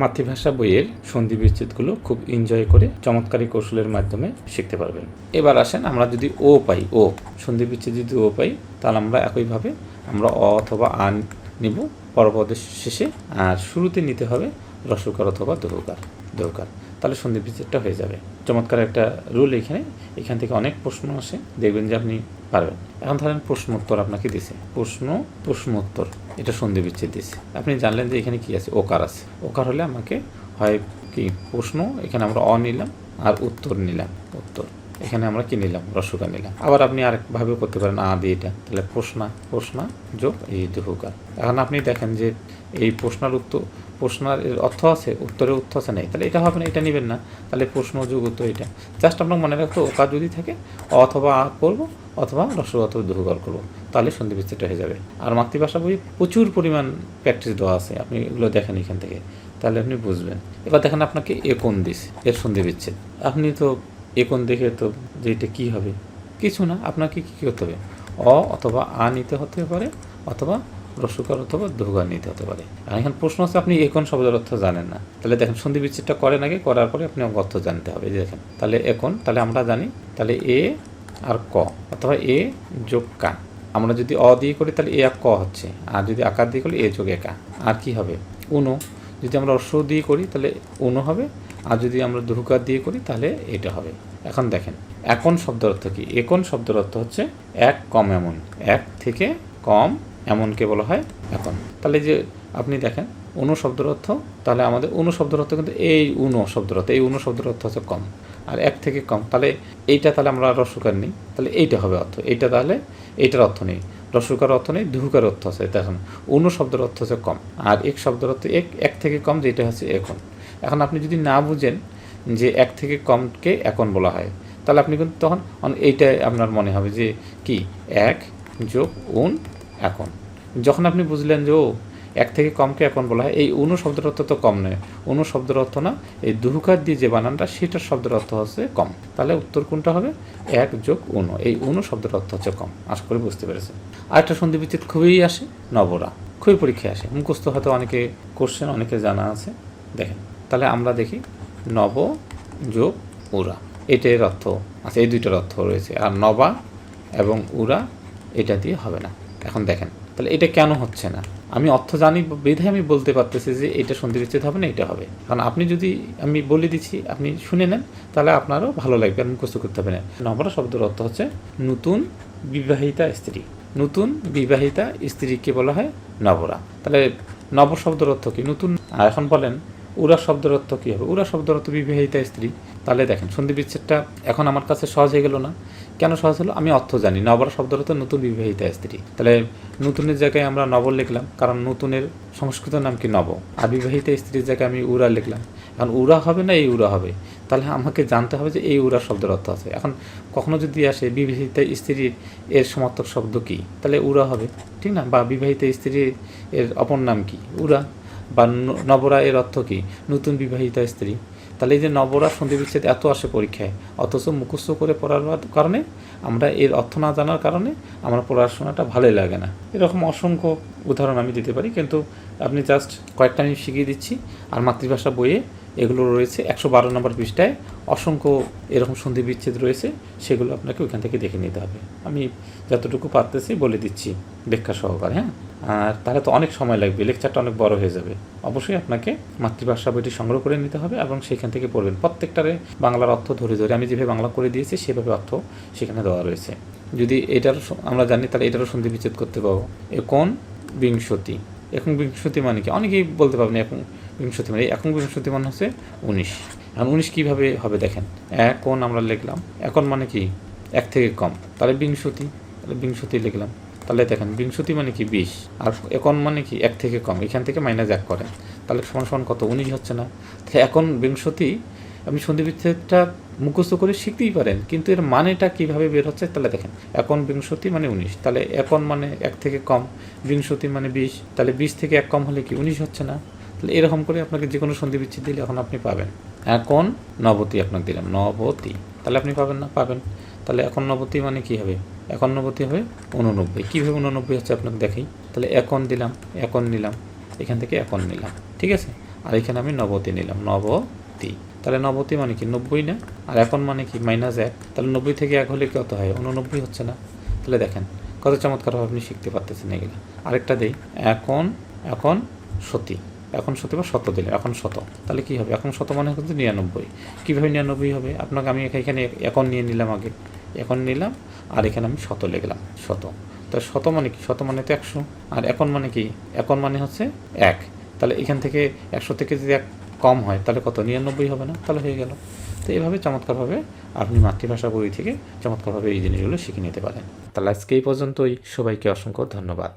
মাতৃভাষা বইয়ের সন্ধি বিচ্ছেদগুলো খুব এনজয় করে চমৎকারী কৌশলের মাধ্যমে শিখতে পারবেন। এবার আসেন, আমরা যদি ও পাই, ও সন্ধি বিচ্ছেদ যদি ও পাই, তাহলে আমরা একইভাবে আমরা অ অথবা আ নিব পরপদের শেষে, আর শুরুতে নিতে হবে রস্বকার অথবা দহকার। তাহলে সন্ধি বিচ্ছেদটা হয়ে যাবে। চমৎকার একটা রুল এখান থেকে অনেক প্রশ্ন আসে, দেখবেন যে আপনি পারবেন। এখন ধরেন প্রশ্নোত্তর আপনাকে দিছে, প্রশ্নোত্তর এটা সন্ধি বিচ্ছেদ দিছে। আপনি জানলেন যে এখানে কি আছে, ওকার আছে। ওকার হলে আমাকে হয় কি প্রশ্ন, এখানে আমরা অ নিলাম আর উত্তর নিলাম, উত্তর এখানে আমরা কি নিলাম, রস্বকার নিলাম। আবার আপনি আরেকভাবেও করতে পারেন আ দিয়ে এটা, তাহলে প্রশ্না যোগ এই দহকার। এখন আপনি দেখেন যে এই প্রশ্নার অর্থ আছে, উত্তরের অর্থ আছে নাই, তাহলে এটা হবে না, এটা নেবেন না। তাহলে প্রশ্ন যোগ উত্তর এটা জাস্ট আপনার মনে রাখতো, ওকার যদি থাকে অথবা আ করবো অথবা রস্বকার অথবা দহকার করবো, তাহলে সন্ধি বিচ্ছেদটা হয়ে যাবে। আর মাতৃভাষা বই প্রচুর পরিমাণ প্র্যাকটিস দেওয়া আছে, আপনি এগুলো দেখেন এখান থেকে, তাহলে আপনি বুঝবেন। এবার দেখেন আপনাকে একন দিস, এর সন্ধি বিচ্ছেদ। আপনি তো একন দেখে তো যে এটা কী হবে, কিছু না, আপনাকে কী করতে হবে, অ অথবা আ নিতে হতে পারে অথবা রস্বকার অথবা দহকার নিতে হতে পারে। আর এখন প্রশ্ন হচ্ছে আপনি একন শব্দের অর্থ জানেন না, তাহলে দেখেন সন্ধি বিচ্ছেদটা করেন আগে, করার পরে আপনি অর্থ জানতে হবে। যে দেখেন, তাহলে একন, তাহলে আমরা জানি, তাহলে এ আর ক অথবা এ যোগ কা। আমরা যদি অ দিয়ে করি তাহলে এ আর ক হচ্ছে, আর যদি আকার দিয়ে করি এ যোগ একা। আর কি হবে, উনো। যদি আমরা রস্ব দিয়ে করি তাহলে উনো হবে, আর যদি আমরা দহকার দিয়ে করি তাহলে এটা হবে। এখন দেখেন, একন শব্দের অর্থ কি? একন শব্দের অর্থ হচ্ছে এক কম এমন, এক থেকে কম এমনকে বলা হয় একন। তাহলে যে আপনি দেখেন অনু শব্দের অর্থ, তাহলে আমাদের অনু শব্দের অর্থ কিন্তু এই উনো শব্দের অর্থ, এই অনু শব্দের অর্থ হচ্ছে কম, আর এক থেকে কম, তাহলে এইটা, তাহলে আমরা রস্বকার নিই, তাহলে এইটা হবে অর্থ, এইটা তাহলে এইটার অর্থ নেই, রস্বকার অর্থ নেই, দহকার অর্থ আছে। দেখুন অনু শব্দের অর্থ হচ্ছে কম, আর এক শব্দের অর্থ এক থেকে কম, যেটা হচ্ছে এখন। এখন আপনি যদি না বুঝেন যে এক থেকে কমকে একন বলা হয়, তাহলে আপনি কিন্তু তখন এইটাই আপনার মনে হবে যে কি এক যোগ উন এখন। যখন আপনি বুঝলেন যে ও এক থেকে কমকে এখন বলা হয়, এই অনু শব্দের অর্থ তো কম নয়, অনু শব্দের অর্থ না, এই দহকার দিয়ে যে বানানটা সেটার শব্দের অর্থ হচ্ছে কম, তাহলে উত্তর কোনটা হবে, এক যোগ অনু, এই অনু শব্দের অর্থ হচ্ছে কম। আশা করি বুঝতে পেরেছেন। আরেকটা সন্ধি বিচ্ছেদ খুবই আসে, নবরা, খুবই পরীক্ষায় আসে, মুখস্থ হয়তো অনেকে কোশ্চেন, অনেকে জানা আছে। দেখেন, তাহলে আমরা দেখি নব যোগ উরা, এটার অর্থ আচ্ছা, এই দুইটার অর্থ রয়েছে, আর নবা এবং উরা এটা দিয়ে হবে না। এখন দেখেন, তাহলে এটা কেন হচ্ছে না, আমি অর্থ জানি বিধায় আমি বলতে পারতেছি যে এটা সন্ধি বিচ্ছেদ হবে না, এটা হবে। কারণ আপনি যদি আমি বলে দিচ্ছি, আপনি শুনে নেন, তাহলে আপনারও ভালো লাগবে, আর মুখস্থ করতে হবে না। নবরা শব্দের অর্থ হচ্ছে নতুন বিবাহিতা স্ত্রী, নতুন বিবাহিতা স্ত্রীকে বলা হয় নবরা। তাহলে নব শব্দের অর্থ কি, নতুন। আর এখন বলেন উরা শব্দের অর্থ কী হবে, উরা শব্দের অর্থ বিবাহিতা স্ত্রী। তাহলে দেখেন সন্ধি বিচ্ছেদটা এখন আমার কাছে সহজ হয়ে গেল না? কেন সহজ হলো, আমি অর্থ জানি, নবরা শব্দের অর্থ নতুন বিবাহিতা স্ত্রী। তাহলে নতুনের জায়গায় আমরা নব লিখলাম, কারণ নতুনের সংস্কৃত নাম কি নব, আর বিবাহিতা স্ত্রীর জায়গায় আমি উরা লিখলাম। এখন উরা হবে না এই উরা হবে, তাহলে আমাকে জানতে হবে যে এই উরা শব্দের অর্থ আছে। এখন কখনো যদি আসে বিবাহিতা স্ত্রীর এর সমার্থক শব্দ কি, তাহলে উরা হবে, ঠিক না? বা বিবাহিতা স্ত্রীর এর অপর নাম কি, উরা। বা নবরা এর অর্থ কি, নতুন বিবাহিতা স্ত্রী। তাহলে এই যে নবরা সন্ধি বিচ্ছেদ এত আসে পরীক্ষায়, অথচ মুখস্থ করে পড়ার কারণে, আমরা এর অর্থ না জানার কারণে আমার পড়াশোনাটা ভালোই লাগে না। এরকম অসংখ্য উদাহরণ আমি দিতে পারি, কিন্তু আপনি জাস্ট কয়েকটা আমি শিখিয়ে দিচ্ছি। আর মাতৃভাষা বইয়ে এগুলো রয়েছে 112 নম্বর পৃষ্ঠায়, অসংখ্য এরকম সন্ধি বিচ্ছেদ রয়েছে, সেগুলো আপনাকে ওইখান থেকে দেখে নিতে হবে। আমি যতটুকু পারতেছি বলে দিচ্ছি ব্যাখ্যা সহকারে, হ্যাঁ। আর তাহলে তো অনেক সময় লাগবে, লেকচারটা অনেক বড় হয়ে যাবে। অবশ্যই আপনাকে মাতৃভাষা বইটি সংগ্রহ করে নিতে হবে এবং সেখান থেকে পড়বেন। প্রত্যেকটারে বাংলার অর্থ ধরে ধরে আমি যেভাবে বাংলা করে দিয়েছি সেভাবে অর্থ সেখানে দেওয়া রয়েছে। যদি এটার আমরা জানি, তাহলে এটারও সন্ধি বিচ্ছেদ করতে পারবো। এখন বিংশতি, এখন বিংশতি মানে কি, অনেকেই বলতে পারবেন এখন বিংশতি মানে, এখন বিংশতি মানে হচ্ছে 19। এখন 19 কীভাবে হবে দেখেন, এখন আমরা লিখলাম, এখন মানে কি এক থেকে কম, তাহলে বিংশতি, তাহলে বিংশতি লিখলাম। তাহলে দেখেন বিংশতি মানে কি 20, আর এখন মানে কি এক থেকে কম, এখান থেকে -1 করেন, তাহলে সমান সমান কত, 19 হচ্ছে না? তাহলে এখন বিংশতি আপনি সন্ধি বিচ্ছেদটা মুখস্থ করে শিখতেই পারেন, কিন্তু এর মানেটা কীভাবে বের হচ্ছে, তাহলে দেখেন এখন বিংশতি মানে 19, তাহলে এখন মানে এক থেকে কম, বিংশতি মানে 20, তাহলে 20 থেকে 1 কম হলে কি 19 হচ্ছে না? তাহলে এরকম করে আপনাকে যে কোনো সন্ধি বিচ্ছেদ দিলে এখন আপনি পাবেন। এখন নবতী আপনাকে দিলাম, নবতী, তাহলে আপনি পাবেন না, পাবেন। তাহলে এখন নবতী মানে কী হবে, এখন নবতী হবে 89। কীভাবে 89 হচ্ছে আপনাকে দেখাই, তাহলে এখন দিলাম, এখন নিলাম, এখান থেকে এখন নিলাম, ঠিক আছে। আর এখানে আমি নবতি নিলাম, নবতি। তাহলে নবতি মানে কি 90 না? আর এখন মানে কি -1, তাহলে 90 থেকে 1 হলে কত হয়? 89 হচ্ছে না? তাহলে দেখেন কত চমৎকারভাবে আপনি শিখতে পারতেছেন এগুলো। আরেকটা দেই, এখন সতী, এখন সতী বা শত দিলে এখন শত, তাহলে কী হবে? এখন শত মানে কিন্তু 99। কীভাবে 99 হবে? আপনাকে আমি এখানে এখন নিয়ে নিলাম, আগে এখন নিলাম, আর এখানে আমি শত লিখলাম, শত। তো শত মানে কি? শত মানে তো 100। আর এখন মানে কি? এখন মানে হচ্ছে 1। তাহলে এখান থেকে 100 থেকে যদি 1 কম হয় তাহলে কত? 99 হবে না? তাহলে হয়ে গেল। তো এইভাবে চমৎকারভাবে আপনি মাতৃভাষা বই থেকে চমৎকারভাবে এই জিনিসগুলো শিখে নিতে পারেন। তাহলে আজকে এই পর্যন্তই। সবাইকে অসংখ্য ধন্যবাদ।